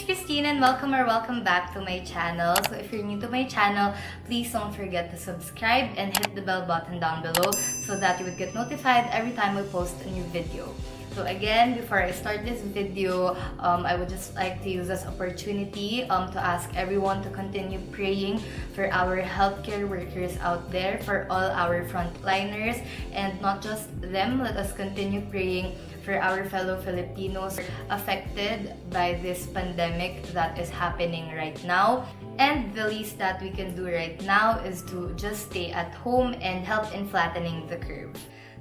Kristine and welcome back to my channel. So if you're new to my channel, please don't forget to subscribe and hit the bell button down below so that you would get notified every time I post a new video. So again, before I start this video, I would just like to use this opportunity to ask everyone to continue praying for our healthcare workers out there, for all our frontliners, and not just them. Let us continue praying for our fellow Filipinos affected by this pandemic that is happening right now. And the least that we can do right now is to just stay at home and help in flattening the curve.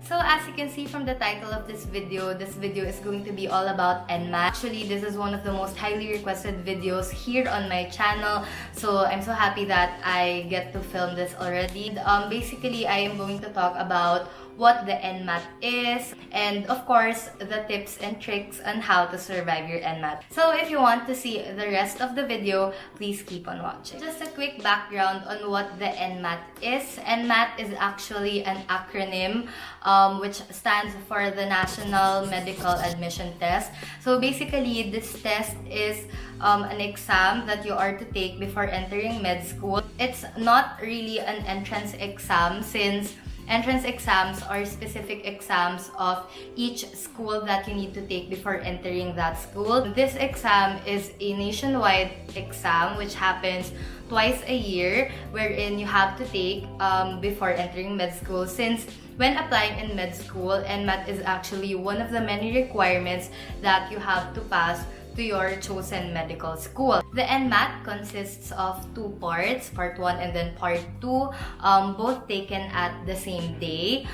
So as you can see from the title of this video is going to be all about NMAT. Actually, this is one of the most highly requested videos here on my channel. So I'm so happy that I get to film this already. Basically, I am going to talk about what the NMAT is, and of course, the tips and tricks on how to survive your NMAT. So if you want to see the rest of the video, please keep on watching. Just a quick background on what the NMAT is. NMAT is actually an acronym which stands for the National Medical Admission Test. So basically, this test is an exam that you are to take before entering med school. It's not really an entrance exam, since entrance exams are specific exams of each school that you need to take before entering that school. This exam is a nationwide exam which happens twice a year, wherein you have to take before entering med school, since when applying in med school, NMAT is actually one of the many requirements that you have to pass to your chosen medical school. The NMAT consists of two parts, part 1 and then part 2, both taken at the same day.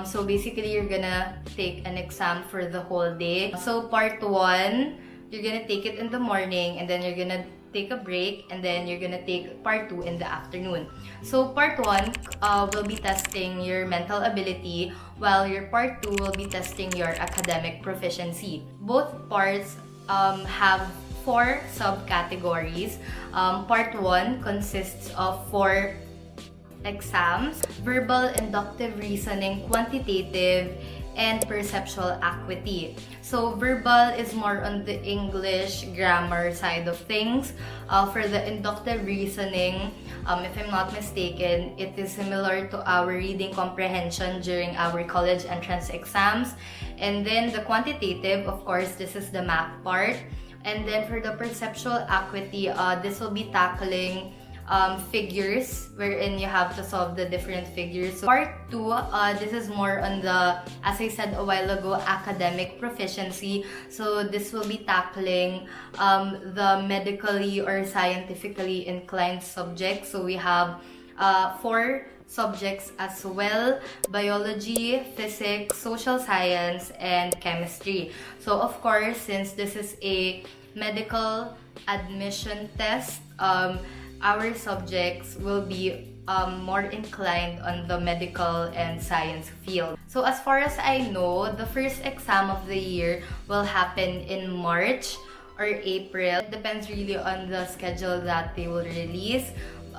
So basically, you're gonna take an exam for the whole day. So part 1, you're gonna take it in the morning, and then you're gonna take a break, and then you're gonna take part 2 in the afternoon. So part 1 will be testing your mental ability, while your part 2 will be testing your academic proficiency. Both parts have 4 subcategories. Part 1 consists of 4 exams: verbal, inductive reasoning, quantitative, and perceptual acuity. So verbal is more on the English grammar side of things. For the inductive reasoning, if I'm not mistaken, it is similar to our reading comprehension during our college entrance exams. And then the quantitative, of course, this is the math part. And then for the perceptual acuity, this will be tackling figures, wherein you have to solve the different figures. So part 2, this is more on the, as I said a while ago, academic proficiency. So this will be tackling the medically or scientifically inclined subjects. So we have 4 subjects as well: biology, physics, social science, and chemistry. So of course, since this is a medical admission test, our subjects will be more inclined on the medical and science field. So as far as I know, the first exam of the year will happen in March or April. It depends really on the schedule that they will release.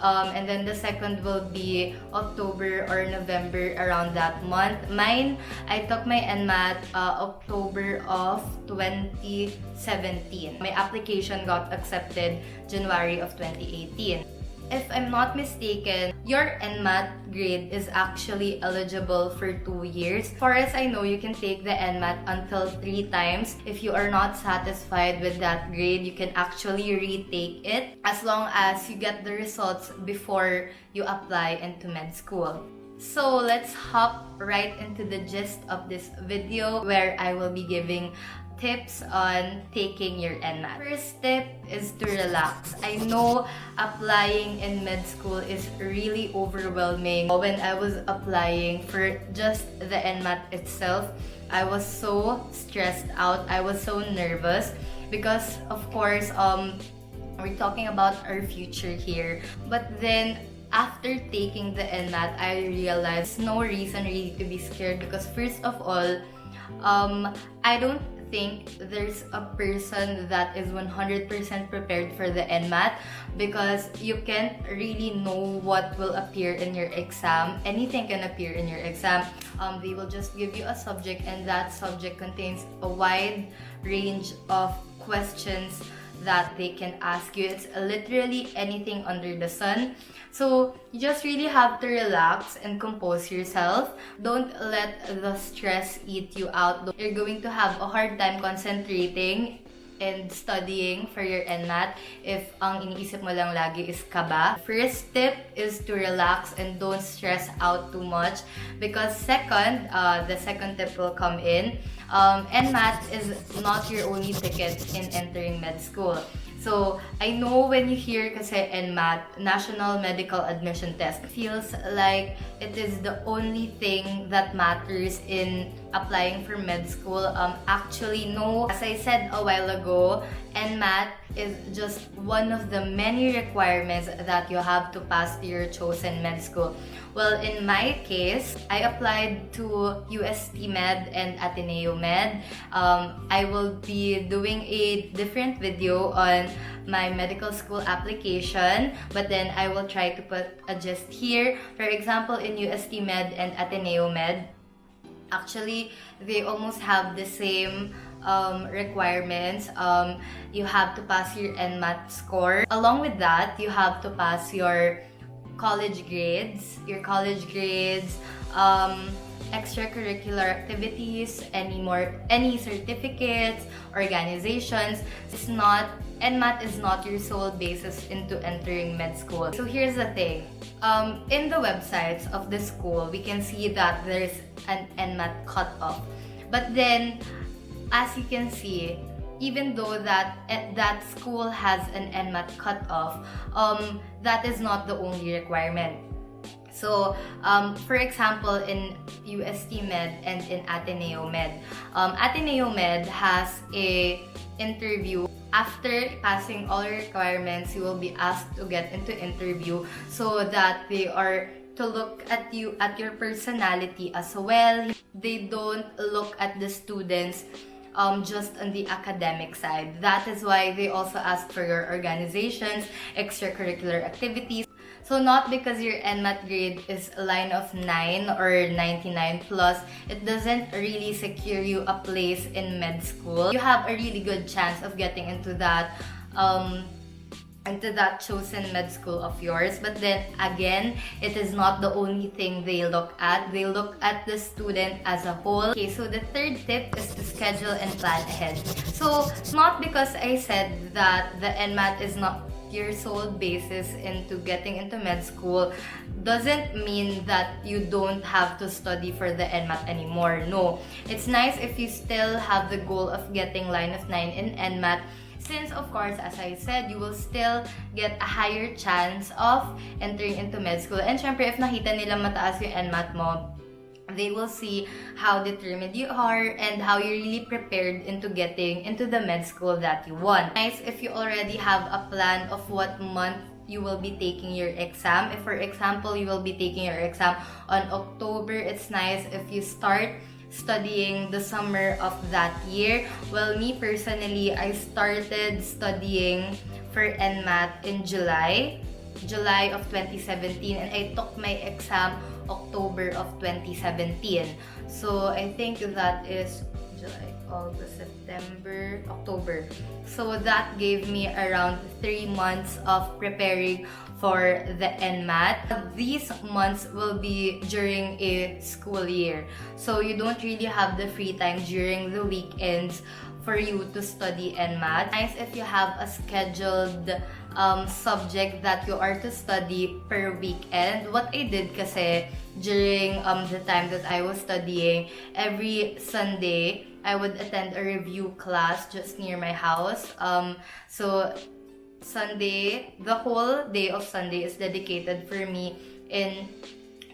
And then the second will be October or November, around that month. Mine, I took my NMAT October of 2017. My application got accepted January of 2018. If I'm not mistaken, your NMAT grade is actually eligible for 2 years. As far as I know, you can take the NMAT until 3 times. If you are not satisfied with that grade, you can actually retake it, as long as you get the results before you apply into med school. So let's hop right into the gist of this video, where I will be giving tips on taking your NMAT. First tip is to relax. I know applying in med school is really overwhelming. When I was applying for just the NMAT itself, I was so stressed out. I was so nervous because, of course, we're talking about our future here. But then after taking the NMAT, I realized no reason really to be scared, because first of all, I don't think there's a person that is 100% prepared for the NMAT, because you can't really know what will appear in your exam. Anything can appear in your exam. They will just give you a subject, and that subject contains a wide range of questions that they can ask you. It's literally anything under the sun. So you just really have to relax and compose yourself. Don't let the stress eat you out. You're going to have a hard time concentrating and studying for your NMAT if ang iniisip mo lang lagi is kaba. First tip is to relax and don't stress out too much, because the second tip will come in. NMAT is not your only ticket in entering med school. So, I know when you hear kasi NMAT, National Medical Admission Test, it feels like it is the only thing that matters in applying for med school. Actually, no. As I said a while ago, NMAT is just one of the many requirements that you have to pass to your chosen med school. Well, in my case, I applied to UST Med and Ateneo Med. I will be doing a different video on my medical school application, but then I will try to put a gist here. For example, in UST Med and Ateneo Med, actually, they almost have the same requirements. You have to pass your NMAT score. Along with that, you have to pass your college grades, extracurricular activities, any certificates, organizations. NMAT is not your sole basis into entering med school. So here's the thing. In the websites of the school, we can see that there's an NMAT cutoff. But then, as you can see, even though that school has an NMAT cutoff, that is not the only requirement. So, for example, in UST Med and in Ateneo Med, Ateneo Med has a interview. After passing all requirements, you will be asked to get into interview so that they are to look at you, at your personality as well. They don't look at the students just on the academic side. That is why they also ask for your organizations, extracurricular activities. So not because your NMAT grade is a line of 9 or 99 plus, it doesn't really secure you a place in med school. You have a really good chance of getting into that chosen med school of yours. But then again, it is not the only thing they look at. They look at the student as a whole. Okay, so the third tip is to schedule and plan ahead. So not because I said that the NMAT is not your sole basis into getting into med school doesn't mean that you don't have to study for the NMAT anymore. No, it's nice if you still have the goal of getting line of 9 in NMAT, since of course, as I said, you will still get a higher chance of entering into med school. And syempre, if nakita nila mataas yung NMAT mo, they will see how determined you are and how you're really prepared into getting into the med school that you want. Nice if you already have a plan of what month you will be taking your exam. If, for example, you will be taking your exam on October, it's nice if you start studying the summer of that year. Well, me personally, I started studying for NMAT in July of 2017, and I took my exam October of 2017. So I think that is July, August, September, October. So that gave me around 3 months of preparing for the NMAT. These months will be during a school year. So you don't really have the free time during the weekends for you to study NMAT. Nice if you have a scheduled subject that you are to study per weekend. What I did kasi during the time that I was studying, every Sunday, I would attend a review class just near my house. So Sunday, the whole day of Sunday is dedicated for me in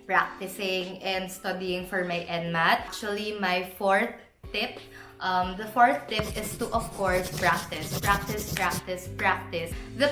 practicing and studying for my NMAT. Actually, my fourth tip, the fourth tip is to, of course, practice. The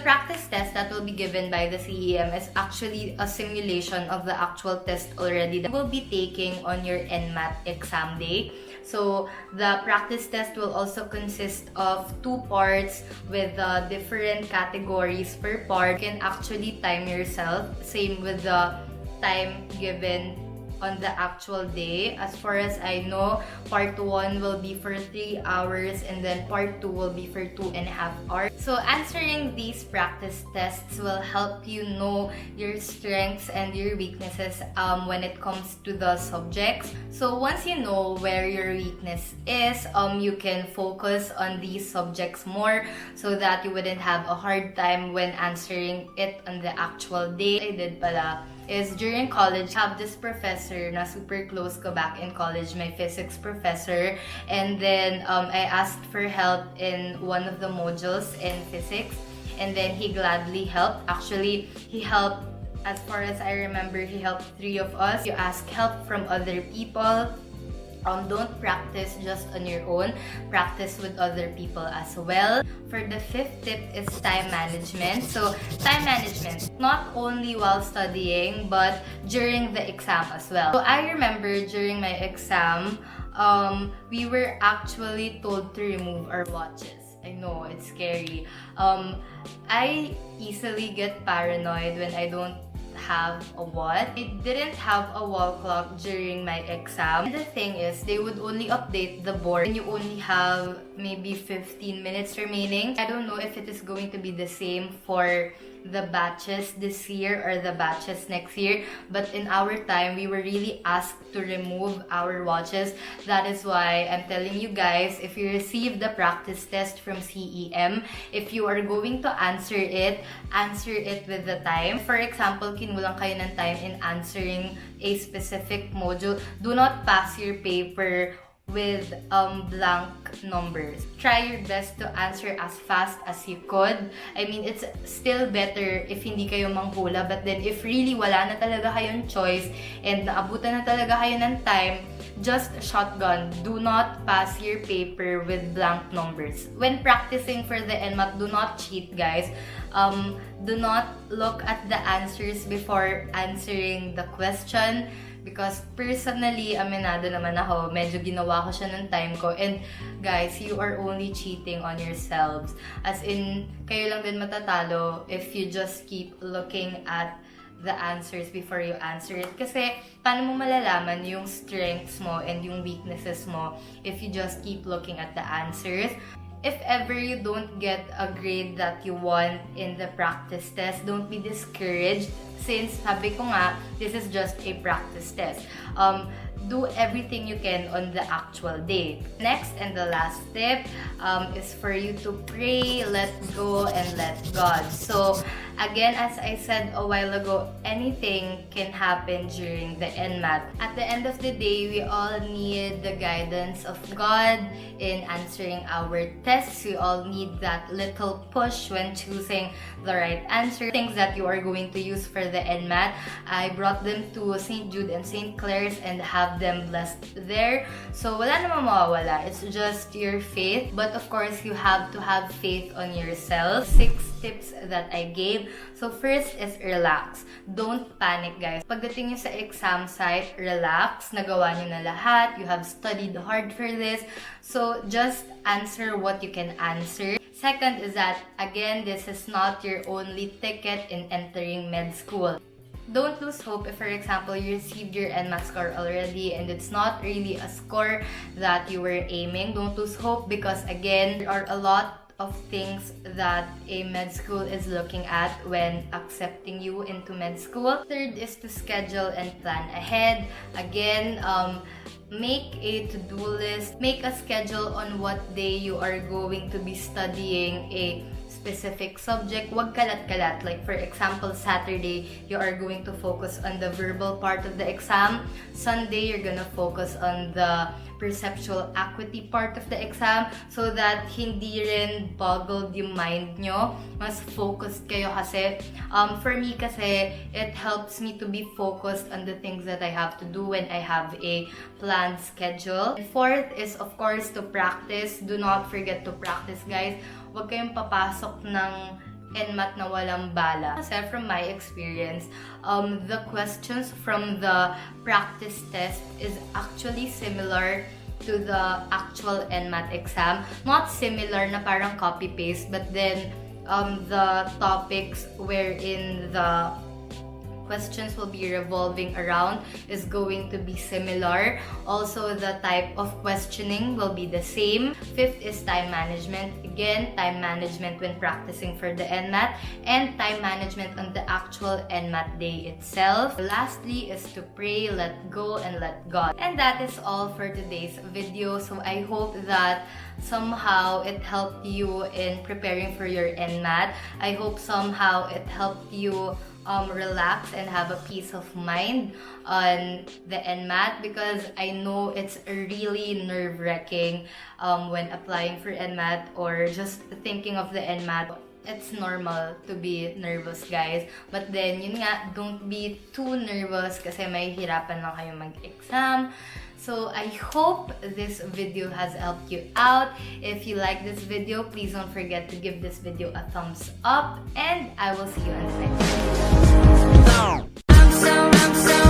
practice test that will be given by the CEM is actually a simulation of the actual test already that you will be taking on your NMAT exam day. So the practice test will also consist of 2 parts with different categories per part. You can actually time yourself, same with the time given on the actual day. As far as I know, part 1 will be for 3 hours and then part 2 will be for 2.5 hours. So answering these practice tests will help you know your strengths and your weaknesses when it comes to the subjects. So once you know where your weakness is, you can focus on these subjects more so that you wouldn't have a hard time when answering it on the actual day. I did pala is during college, I have this professor na super close ko back in college, my physics professor. And then I asked for help in one of the modules in physics. And then he gladly helped. Actually, he helped, as far as I remember, he helped 3 of us. You ask help from other people. Don't practice just on your own. Practice with other people as well. For the 5th tip is time management. So, time management, not only while studying, but during the exam as well. So, I remember during my exam, we were actually told to remove our watches. I know, it's scary. I easily get paranoid when I don't have a watch. I didn't have a wall clock during my exam. The thing is, they would only update the board and you only have maybe 15 minutes remaining. I don't know if it is going to be the same for the batches this year or the batches next year, but in our time, we were really asked to remove our watches. That is why I'm telling you guys, if you receive the practice test from CEM, if you are going to answer it with the time. For example, kinulang kayo ng time in answering a specific module, do not pass your paper with blank numbers. Try your best to answer as fast as you could. I mean, it's still better if hindi kayo manghula, but then if really wala na talaga kayong choice and naabutan na talaga kayo ng time, just shotgun. Do not pass your paper with blank numbers. When practicing for the NMAT, do not cheat, guys. Do not look at the answers before answering the question. Because personally, aminado naman ako, medyo ginawa ko siya ng time ko. And guys, you are only cheating on yourselves. As in, kayo lang din matatalo if you just keep looking at the answers before you answer it. Kasi, paano mo malalaman yung strengths mo and yung weaknesses mo if you just keep looking at the answers? If ever you don't get a grade that you want in the practice test, don't be discouraged since sabi ko nga, this is just a practice test. Do everything you can on the actual day. Next and the last tip is for you to pray, let go, and let God. So, again, as I said a while ago, anything can happen during the NMAT. At the end of the day, we all need the guidance of God in answering our tests. We all need that little push when choosing the right answer. Things that you are going to use for the NMAT, I brought them to St. Jude and St. Clair's and have them blessed there. So, wala namang mawawala. It's just your faith. But of course, you have to have faith on yourself. 6 tips that I gave. So, first is relax. Don't panic, guys. Pagdating nyo sa exam site, relax. Nagawa nyo na lahat. You have studied hard for this. So, just answer what you can answer. Second is that, again, this is not your only ticket in entering med school. Don't lose hope if, for example, you received your NMAT score already and it's not really a score that you were aiming. Don't lose hope because, again, there are a lot of things that a med school is looking at when accepting you into med school. Third is to schedule and plan ahead. Again, make a to-do list. Make a schedule on what day you are going to be studying a specific subject. Wag kalat-kalat. Like, for example, Saturday, you are going to focus on the verbal part of the exam. Sunday, you're gonna focus on the perceptual acuity part of the exam so that hindi rin boggled yung mind nyo. Mas focused kayo kasi. For me kasi, it helps me to be focused on the things that I have to do when I have a planned schedule. And fourth is, of course, to practice. Do not forget to practice, guys. Huwag kayong papasok ng NMAT na walang bala. Kasi from my experience, the questions from the practice test is actually similar to the actual NMAT exam. Not similar na parang copy-paste, but then the topics wherein the questions will be revolving around is going to be similar. Also, the type of questioning will be the same. Fifth is time management. Again, time management when practicing for the NMAT and time management on the actual NMAT day itself. Lastly is to pray, let go, and let God. And that is all for today's video. So I hope that somehow it helped you in preparing for your NMAT. I hope somehow it helped you relax and have a peace of mind on the NMAT, because I know it's really nerve-wracking when applying for NMAT or just thinking of the NMAT. It's normal to be nervous, guys. But then, yun nga, don't be too nervous kasi may hirapan lang kayo mag-exam. So, I hope this video has helped you out. If you like this video, please don't forget to give this video a thumbs up. And I will see you on the next video.